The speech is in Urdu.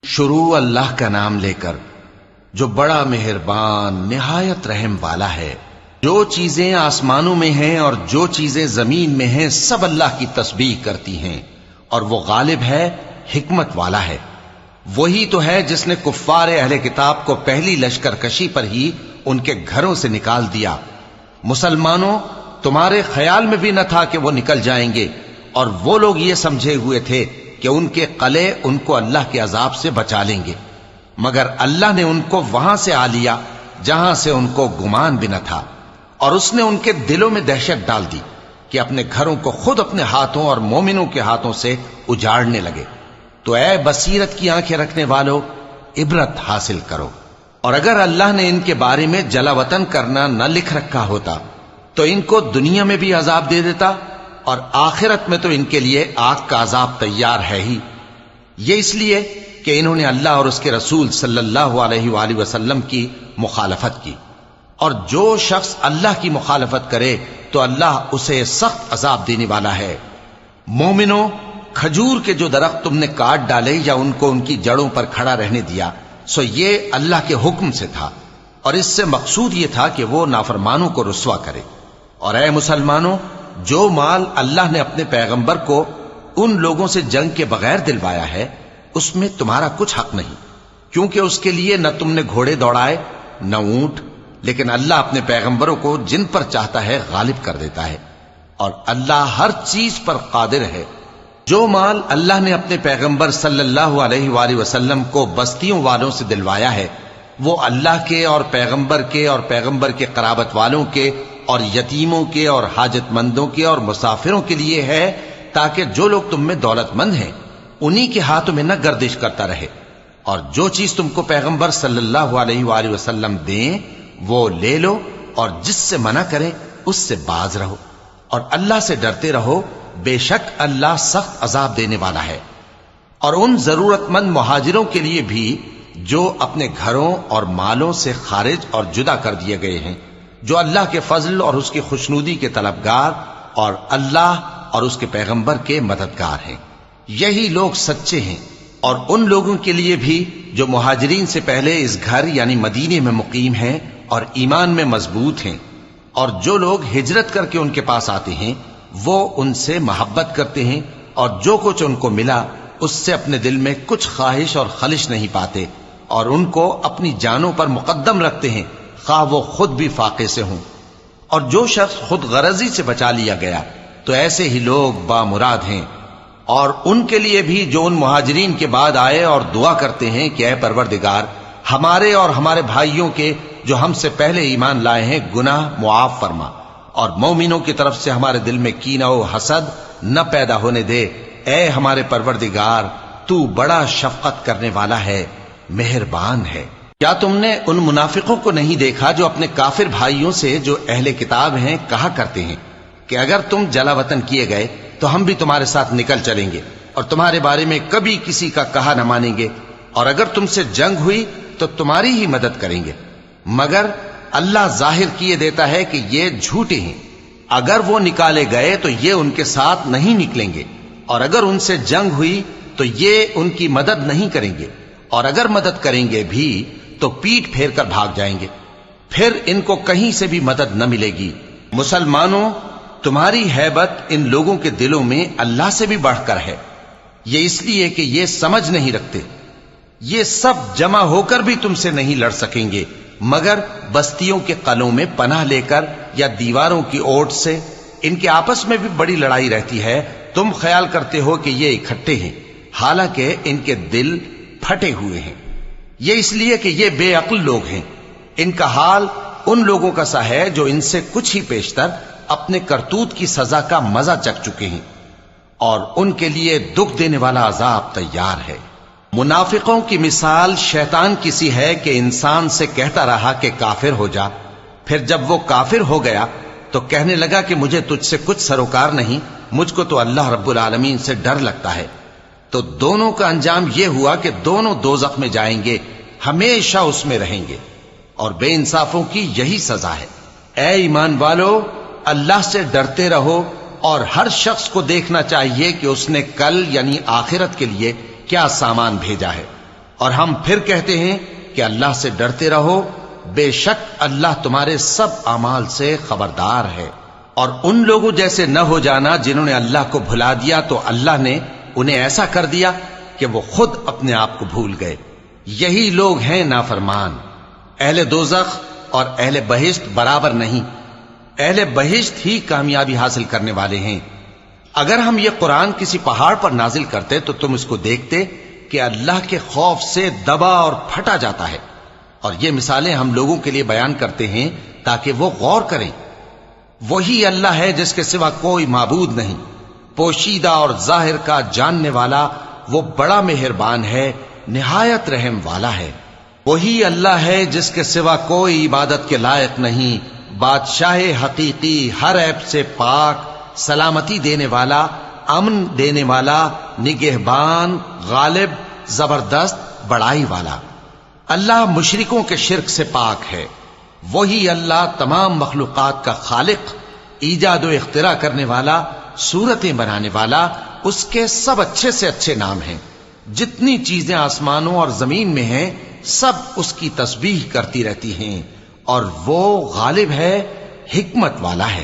شروع اللہ کا نام لے کر جو بڑا مہربان نہایت رحم والا ہے۔ جو چیزیں آسمانوں میں ہیں اور جو چیزیں زمین میں ہیں سب اللہ کی تسبیح کرتی ہیں، اور وہ غالب ہے، حکمت والا ہے۔ وہی تو ہے جس نے کفار اہل کتاب کو پہلی لشکر کشی پر ہی ان کے گھروں سے نکال دیا۔ مسلمانوں، تمہارے خیال میں بھی نہ تھا کہ وہ نکل جائیں گے، اور وہ لوگ یہ سمجھے ہوئے تھے کہ ان کے قلعے ان کو اللہ کے عذاب سے بچا لیں گے، مگر اللہ نے ان کو وہاں سے آ لیا جہاں سے ان کو گمان بھی نہ تھا، اور اس نے ان کے دلوں میں دہشت ڈال دی کہ اپنے گھروں کو خود اپنے ہاتھوں اور مومنوں کے ہاتھوں سے اجاڑنے لگے۔ تو اے بصیرت کی آنکھیں رکھنے والو، عبرت حاصل کرو۔ اور اگر اللہ نے ان کے بارے میں جلا وطن کرنا نہ لکھ رکھا ہوتا تو ان کو دنیا میں بھی عذاب دے دیتا، اور آخرت میں تو ان کے لیے آگ کا عذاب تیار ہے ہی۔ یہ اس لیے کہ انہوں نے اللہ اور اس کے رسول صلی اللہ علیہ وآلہ وسلم کی مخالفت کی، اور جو شخص اللہ کی مخالفت کرے تو اللہ اسے سخت عذاب دینے والا ہے۔ مومنوں، کھجور کے جو درخت تم نے کاٹ ڈالے یا ان کو ان کی جڑوں پر کھڑا رہنے دیا، سو یہ اللہ کے حکم سے تھا، اور اس سے مقصود یہ تھا کہ وہ نافرمانوں کو رسوا کرے۔ اور اے مسلمانوں، جو مال اللہ نے اپنے پیغمبر کو ان لوگوں سے جنگ کے بغیر دلوایا ہے اس میں تمہارا کچھ حق نہیں، کیونکہ اس کے لیے نہ تم نے گھوڑے دوڑائے نہ اونٹ، لیکن اللہ اپنے پیغمبروں کو جن پر چاہتا ہے غالب کر دیتا ہے، اور اللہ ہر چیز پر قادر ہے۔ جو مال اللہ نے اپنے پیغمبر صلی اللہ علیہ وآلہ وسلم کو بستیوں والوں سے دلوایا ہے وہ اللہ کے اور پیغمبر کے قرابت والوں کے اور یتیموں کے اور حاجت مندوں کے اور مسافروں کے لیے ہے، تاکہ جو لوگ تم میں دولت مند ہیں انہی کے ہاتھوں میں نہ گردش کرتا رہے، اور جو چیز تم کو پیغمبر صلی اللہ علیہ وآلہ وسلم دیں وہ لے لو، اور جس سے منع کریں اس سے باز رہو، اور اللہ سے ڈرتے رہو، بے شک اللہ سخت عذاب دینے والا ہے۔ اور ان ضرورت مند مہاجروں کے لیے بھی جو اپنے گھروں اور مالوں سے خارج اور جدا کر دیے گئے ہیں، جو اللہ کے فضل اور اس کی خوشنودی کے طلبگار اور اللہ اور اس کے پیغمبر کے مددگار ہیں، یہی لوگ سچے ہیں۔ اور ان لوگوں کے لیے بھی جو مہاجرین سے پہلے اس گھر یعنی مدینے میں مقیم ہیں اور ایمان میں مضبوط ہیں، اور جو لوگ ہجرت کر کے ان کے پاس آتے ہیں وہ ان سے محبت کرتے ہیں، اور جو کچھ ان کو ملا اس سے اپنے دل میں کچھ خواہش اور خلش نہیں پاتے، اور ان کو اپنی جانوں پر مقدم رکھتے ہیں خواہ وہ خود بھی فاقے سے ہوں۔ اور جو شخص خود غرضی سے بچا لیا گیا تو ایسے ہی لوگ بامراد ہیں۔ اور ان کے لیے بھی جو ان مہاجرین کے بعد آئے اور دعا کرتے ہیں کہ اے پروردگار، ہمارے اور ہمارے بھائیوں کے جو ہم سے پہلے ایمان لائے ہیں گناہ معاف فرما، اور مومنوں کی طرف سے ہمارے دل میں کینہ و حسد نہ پیدا ہونے دے، اے ہمارے پروردگار تو بڑا شفقت کرنے والا ہے، مہربان ہے۔ کیا تم نے ان منافقوں کو نہیں دیکھا جو اپنے کافر بھائیوں سے جو اہل کتاب ہیں کہا کرتے ہیں کہ اگر تم جلا وطن کیے گئے تو ہم بھی تمہارے ساتھ نکل چلیں گے اور تمہارے بارے میں کبھی کسی کا کہا نہ مانیں گے، اور اگر تم سے جنگ ہوئی تو تمہاری ہی مدد کریں گے، مگر اللہ ظاہر کیے دیتا ہے کہ یہ جھوٹے ہیں۔ اگر وہ نکالے گئے تو یہ ان کے ساتھ نہیں نکلیں گے، اور اگر ان سے جنگ ہوئی تو یہ ان کی مدد نہیں کریں گے، اور اگر مدد کریں گے بھی تو پیٹ پھیر کر بھاگ جائیں گے، پھر ان کو کہیں سے بھی مدد نہ ملے گی۔ مسلمانوں، تمہاری ہیبت ان لوگوں کے دلوں میں اللہ سے بھی بڑھ کر ہے، یہ اس لیے کہ یہ سمجھ نہیں رکھتے۔ یہ سب جمع ہو کر بھی تم سے نہیں لڑ سکیں گے مگر بستیوں کے قلعوں میں پناہ لے کر یا دیواروں کی اوٹ سے۔ ان کے آپس میں بھی بڑی لڑائی رہتی ہے، تم خیال کرتے ہو کہ یہ اکٹھے ہیں، حالانکہ ان کے دل پھٹے ہوئے ہیں۔ یہ اس لیے کہ یہ بے عقل لوگ ہیں۔ ان کا حال ان لوگوں کا سا ہے جو ان سے کچھ ہی پیشتر اپنے کرتوت کی سزا کا مزہ چکھ چکے ہیں، اور ان کے لیے دکھ دینے والا عذاب تیار ہے۔ منافقوں کی مثال شیطان کی سی ہے کہ انسان سے کہتا رہا کہ کافر ہو جا، پھر جب وہ کافر ہو گیا تو کہنے لگا کہ مجھے تجھ سے کچھ سروکار نہیں، مجھ کو تو اللہ رب العالمین سے ڈر لگتا ہے۔ تو دونوں کا انجام یہ ہوا کہ دونوں دوزخ میں جائیں گے، ہمیشہ اس میں رہیں گے، اور بے انصافوں کی یہی سزا ہے۔ اے ایمان والو، اللہ سے ڈرتے رہو، اور ہر شخص کو دیکھنا چاہیے کہ اس نے کل یعنی آخرت کے لیے کیا سامان بھیجا ہے، اور ہم پھر کہتے ہیں کہ اللہ سے ڈرتے رہو، بے شک اللہ تمہارے سب اعمال سے خبردار ہے۔ اور ان لوگوں جیسے نہ ہو جانا جنہوں نے اللہ کو بھلا دیا تو اللہ نے انہیں ایسا کر دیا کہ وہ خود اپنے آپ کو بھول گئے۔ یہی لوگ ہیں نافرمان۔ اہل دوزخ اور اہل بہشت برابر نہیں، اہل بہشت ہی کامیابی حاصل کرنے والے ہیں۔ اگر ہم یہ قرآن کسی پہاڑ پر نازل کرتے تو تم اس کو دیکھتے کہ اللہ کے خوف سے دبا اور پھٹا جاتا ہے۔ اور یہ مثالیں ہم لوگوں کے لیے بیان کرتے ہیں تاکہ وہ غور کریں۔ وہی اللہ ہے جس کے سوا کوئی معبود نہیں، پوشیدہ اور ظاہر کا جاننے والا، وہ بڑا مہربان ہے، نہایت رحم والا ہے۔ وہی اللہ ہے جس کے سوا کوئی عبادت کے لائق نہیں، بادشاہ حقیقی، ہر عیب سے پاک، سلامتی دینے والا، امن دینے والا، نگہبان، غالب، زبردست، بڑائی والا۔ اللہ مشرکوں کے شرک سے پاک ہے۔ وہی اللہ تمام مخلوقات کا خالق، ایجاد و اختراع کرنے والا، صورتیں بنانے والا، اس کے سب اچھے سے اچھے نام ہیں۔ جتنی چیزیں آسمانوں اور زمین میں ہیں سب اس کی تسبیح کرتی رہتی ہیں، اور وہ غالب ہے، حکمت والا ہے۔